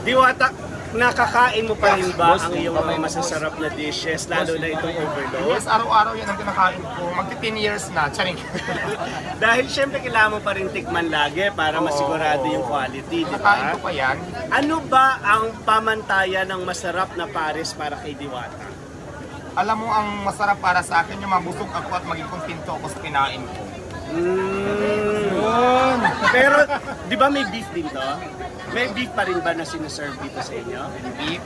Diwata, nakakain mo pa rin ba ang iyong mga masasarap na dishes, lalo na itong overload? Yes, araw-araw yan ang kinakain ko. Magti 10 years na, charing. Dahil syempre kailangan mo pa rin tikman lagi para masigurado yung quality, di Nakain ba? ko pa yan. Ano ba ang pamantayan ng masarap na pares para kay Diwata? Alam mo, ang masarap para sa akin yung mabusog ako at maging kontento ako sa kinain ko. Pero, di ba may beef din to? May beef pa rin ba na sinaserve dito sa inyo? Beef?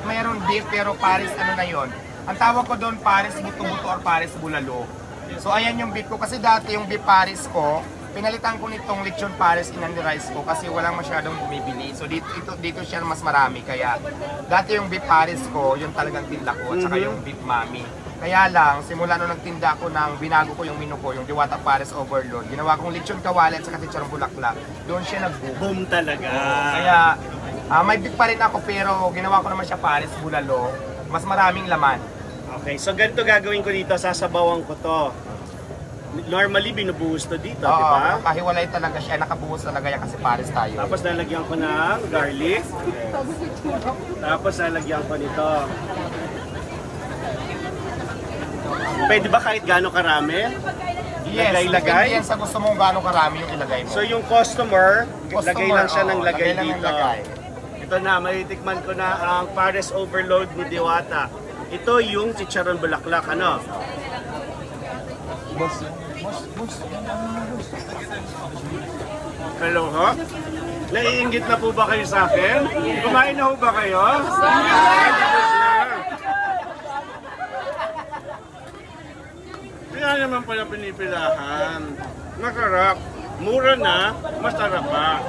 Mayroon beef pero pares ano na yon. Ang tawag ko doon pares buto-buto or pares bulalo. So ayan yung beef ko kasi dati yung beef pares ko, pinalitan ko nitong lechon pares in the rice ko kasi walang masyadong bumibili. So dito siya mas marami kaya dati yung beef pares ko, yung talagang tinda ko at saka yung beef mami. Kaya lang, simula nung nagtinda ko ng binago ko yung menu ko, yung Diwata Pares Overload, ginawa kong lechon kawali at saka chicharong bulaklak. Doon siya nag-boom. Boom talaga. Kaya may beef pa rin ako pero ginawa ko naman siya pares bulalo. Mas maraming laman. Okay, so ganito gagawin ko dito, sasabawan ko to. Normally, binubuhos to dito, di ba? Nakahiwalay talaga siya, nakabuhos talaga yan kasi pares tayo. Tapos lalagyan ko ng garlic. Tapos lalagyan ko nito. Pwede ba kahit gaano karami? Yes, Lagay-lagay? depende yan sa gusto mong gaano karami yung ilagay mo. So yung customer, lagay lang siya ng lagay lagay lang ng dito. lagay. Ito na, matitikman ko na ang Pares Overload ni Diwata. Ito yung chicharon bulaklak, ano? Hello ho? Naiinggit na po ba kayo sa akin? Kumain na ho ba kayo? Kaya naman pala pinipilahan. Masarap. Mura na, masarap pa.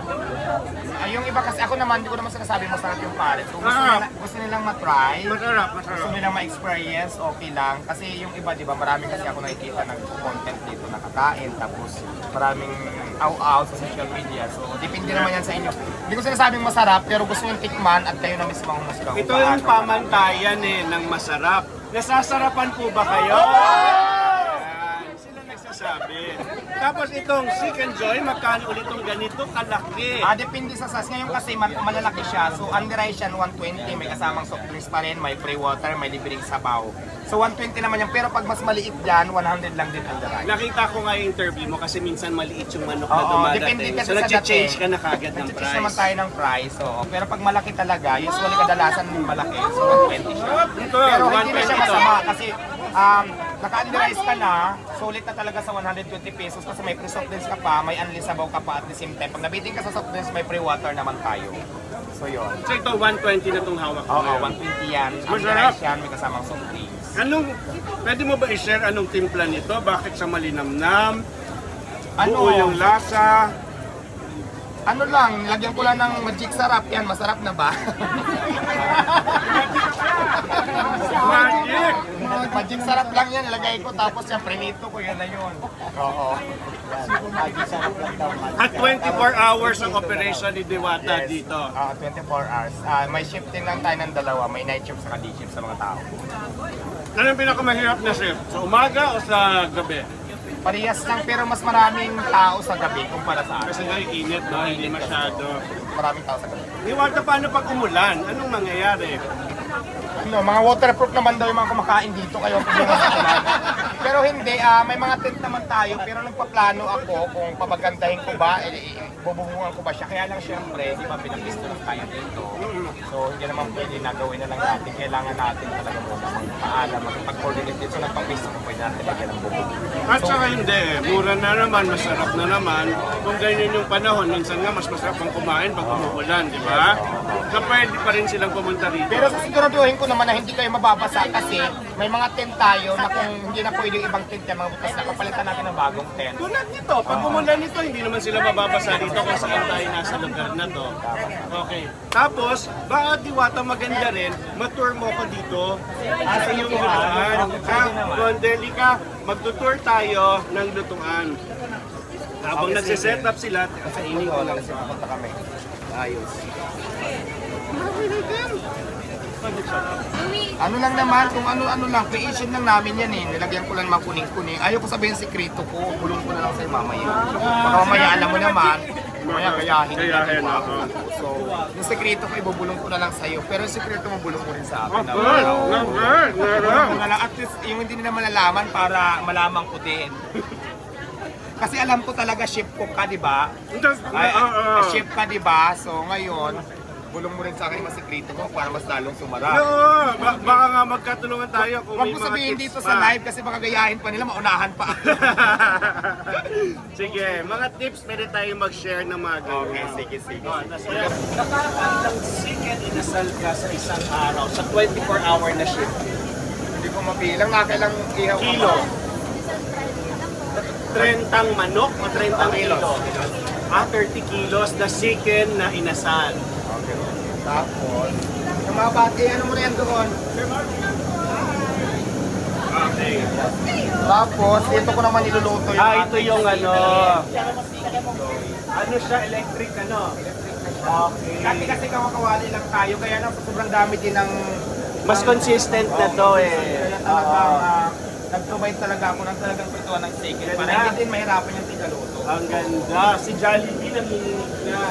Yung iba kasi ako naman, hindi ko naman sinasabi masarap yung pares. Kung gusto nilang matry, Masarap, gusto masarap. nilang ma-experience, okay lang. Kasi yung iba, di ba, marami kasi ako nakikita ng content dito na kakain. Tapos maraming aw-aw sa social media. So, depende naman yan sa inyo. Hindi ko sinasabing masarap, pero gusto nyo tikman at kayo na mismo ang humusga. Ito yung pamantayan ng masarap. Nasasarapan po ba kayo? Ayan, sila nagsasabi. Tapos itong Seek and Joy, magkano ulit itong ganito kalaki? Depende sa size. Ngayon kasi malalaki siya. So, under rice yan, 120. May kasamang soft drinks pa rin, may free water, may libreng sabaw. So, 120 naman yan. Pero pag mas maliit dyan, 100 lang din under rice. Nakita ko nga yung interview mo kasi minsan maliit yung manok na Oo, depende dumadating. kasi So sa nag-change dati. ka na kagad ng Nag-change naman price. tayo ng price. Oo. Pero pag malaki talaga, usually kadalasan malaki. So, 120 siya. Ito, Pero hindi na 120 siya to. masama kasi naka-under rice ka na, sulit na talaga sa 120 pesos kasi may free soft drinks ka pa, may unli sabaw ka pa at the same time. Pag nabitin ka sa soft drinks, may free water naman tayo. So, yun. So ito, 120 na itong hawak mo. Oo, ngayon. 120 yan. Under Masarap. rice yan, may kasamang soft drinks. Pwede mo ba i-share anong timpla nito? Bakit sa malinamnam? Ano? Buo yung lasa? Ano lang, nilagyan ko lang ng magic sarap yan. Masarap na ba? Magic! Magic sarap lang yan, nilagay ko. Tapos yung prinito ko, yan na yun. Oo. Magic sarap lang daw. At 24 hours ang operation ni Diwata Yes. dito. 24 hours. May shifting lang tayo ng dalawa. May night shift sa day shift sa mga tao. Ano yung pinakamahirap na shift? Sa umaga o sa gabi? Parehas lang pero mas maraming tao sa gabi kumpara sa Kasi akin. nga init, no? Hindi masyado. Maraming tao sa gabi. Diwata, paano pag umulan? Anong mangyayari? Ano, mga waterproof naman daw yung mga kumakain dito kayo problema sa ulan. Pero hindi, may mga tent naman tayo pero nagpaplano ako kung papagandahin ko ba, bububungan ko ba siya. Kaya lang syempre, di ba pinapisto lang tayo dito. So hindi naman pwede na gawin na lang natin. Kailangan natin talaga muna magpaalam, magpag-coordinate dito. So nagpapisto ko pwede natin lagyan ng bubong. At saka hindi, mura na naman, masarap na naman. Kung ganyan yung panahon, minsan nga mas masarap ang kumain pag umuulan, di ba? So pwede pa rin silang pumunta rito. Pero siguraduhin ko naman na hindi kayo mababasa kasi may mga tent tayo na kung hindi na pwede yung ibang tent yan, mga bukas na kapalitan natin ng bagong tent. Tulad nito, pag umulan nito, hindi naman sila mababasa dito kung saan tayo nasa lugar na to. Okay. Tapos, baka Diwata maganda rin, matour mo ko dito sa iyong lutuan. Kung deli ka, magtutour tayo ng lutuan. Habang nagsiset up sila, Sa inyo, lang kasi pupunta kami. Ayos. Ano lang naman, kung ano-ano lang, creation lang namin yan eh. Nilagyan ko lang mga kuning-kuning. Ayaw ko sabihin sikreto ko, bulong ko na lang sa'yo mamaya. Baka mamaya alam mo naman, Mamaya gayahin nila, Gayahin, diba? oo. So, yung sekreto ko, ibubulong ko na lang sa'yo. Pero yung sekreto mo, bulong mo rin sa akin. Of course, Bulong mo na lang. At least, yung hindi nila malalaman para malaman ko din. Kasi alam ko talaga chef cook ka, di ba? Ay, chef ka, di ba? So, ngayon, bulong mo rin sa akin yung sekreto mo para mas lalong sumara. No, baka nga magkatulungan tayo kung Huwag may mo mga sabihin tips dito pa. sa live kasi baka gayahin pa nila, maunahan pa. Sige, mga tips pwede tayo mag-share ng mga ganyan. Okay, sige. Nakakailang chicken inasal ka sa isang araw sa 24-hour na shift? Hindi ko mabilang, nakailang ihaw ka Kilo. ba? 30 manok o 30 kilo? 30 kilos na chicken na inasal. Okay. Tapos, yung mga bati, ano mo rin doon? Okay. Tapos, ito ko naman niluluto yung Ito yung ano. Ano siya, electric ano? Okay. Dati kasi kawakawali lang tayo, kaya na sobrang dami din ng... Mas consistent na to eh. Kaya talagang nag-provide talaga ako ng talagang prituan ng chicken. Para hindi din mahirapan yung tigaluto. Ang ganda. Si Jollibee nanginginig na.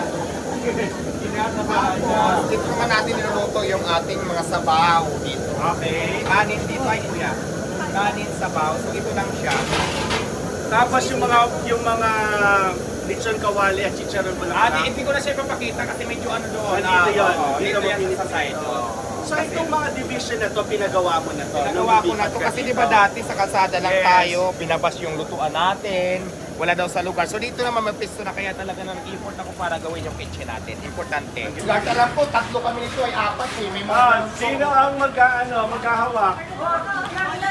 Kinakabahan na. Dito naman natin niluluto yung ating mga sabaw dito. Okay. Kanin dito ay kuya. Kanin, sabaw. So ito lang siya. Tapos yung mga lechon kawali at chicharon bulaklak. Hindi ko na siya ipapakita kasi medyo ano doon. Dito yun. Dito yan sa side. So itong mga division na to, pinagawa mo na to? Nagawa ko na to kasi di ba dati sa kalsada lang Yes. tayo, binabas yung lutuan natin, wala daw sa lugar. So dito naman magpisto na kaya talaga nag-import ako para gawin yung kitchen natin. Importante. Lahat alam ko, 3 kami nito ay 4 eh. May mga Sino ang maghahawak?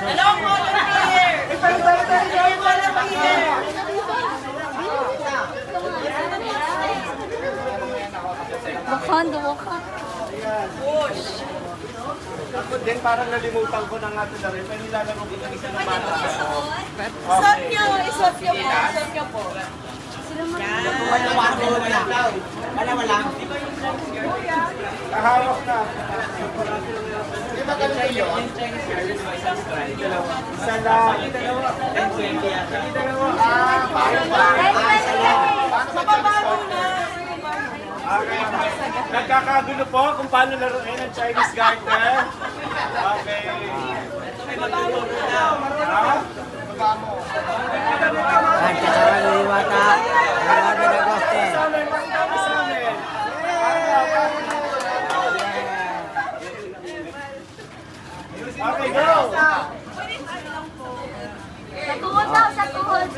Hello, volunteer! Wakanda, Wakanda. Ako din, parang nalimutan ko na nga ito na rin. Pero nilalaro ko ng isa na bata. Isot nyo po. Isot nyo po. Kahawak na. Di ba ganun yun? Isa lang. Paano ba? Sa baba muna. Okay. Nagkakagulo po kung paano laruin ang Chinese garden. Okay. Ha? Sa amin, pakita mo sa amin. Okay, go! Sa tuhod daw, sa tuhod.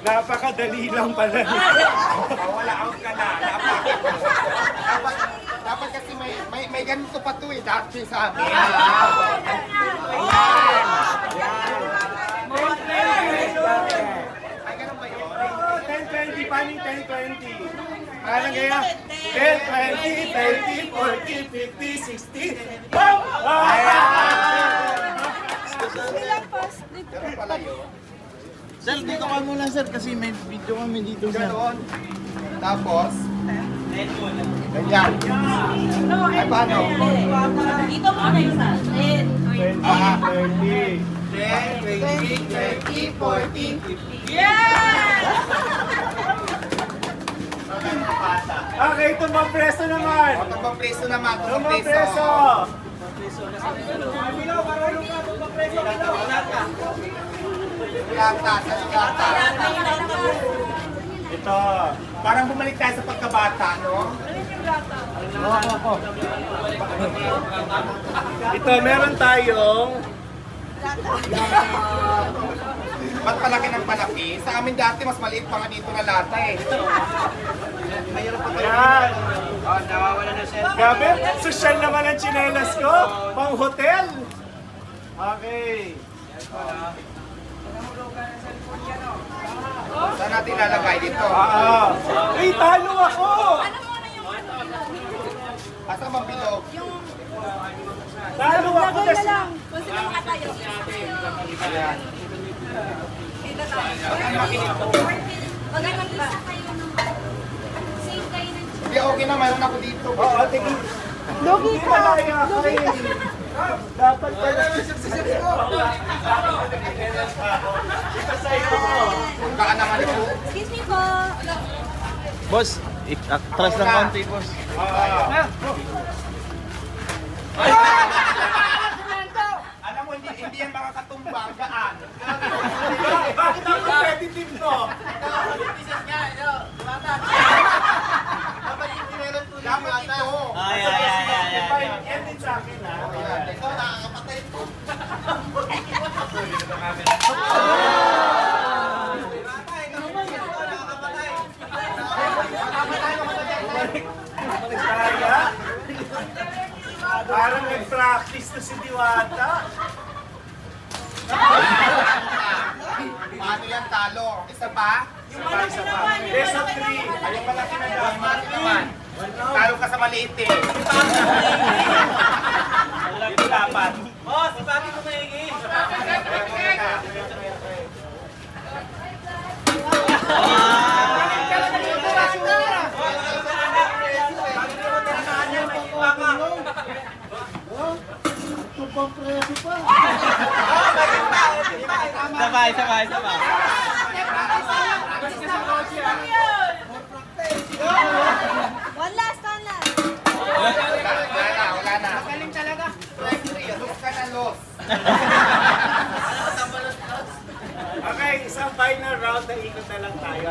Napakadali lang pala. Wala out ka na. Dapat kasi may ganito pa to eh. Dati sa amin. Ay, ganun ba yun? 10-20, paano yung 10-20? Parang kaya, 10, 20, 30, 40, 50, 60, BOOM! Ganun pala yun. Sir, dito ka muna sir kasi may video kami dito sir. Ganon. Tapos, ganyan. Ay, paano? Dito muna isa. 20, 30. 10, 20, 30, 40, 50. Okay, tumbang preso naman. Tumbang preso naman. Tumbang preso. Lata, sa lata. Ito. Parang bumalik tayo sa pagkabata, no? Ito, meron tayong Ba't palaki ng palaki? Sa amin dati, mas maliit pa nga dito na lata eh. Ayan. Gabi, social naman ang tsinelas ko. Pang hotel. Okay. Saan natin lalagay dito? Ay, talo ako! Asa bang bilog? Talo ako na sa... Kung sino makatayo. Ayan. Dito tayo. Mag-ano isa kayo ng save kayo ng Hindi, okay na. Mayroon ako dito. Oo, tingin. Lugi ka. Lugi ka. Dapat pala. Ito sa'yo. Baka naman ito. Excuse me po. Boss, atras ng konti, boss. Alam mo, hindi yan makakatumba. Gaan. Bakit ang competitive to? Dapat ito. Ay. Yan din sa akin, ha? Kaya? Parang nag-practice na si Diwata. Paano yan talo? Isa pa? Isa pa. Best of 3. Ayun pala kinadama naman. Talo ka sa maliit eh. Dito dapat. Sabay. One last. Wala na. Magaling talaga. Los ka na, los. Okay, isang final round na ikot na lang tayo.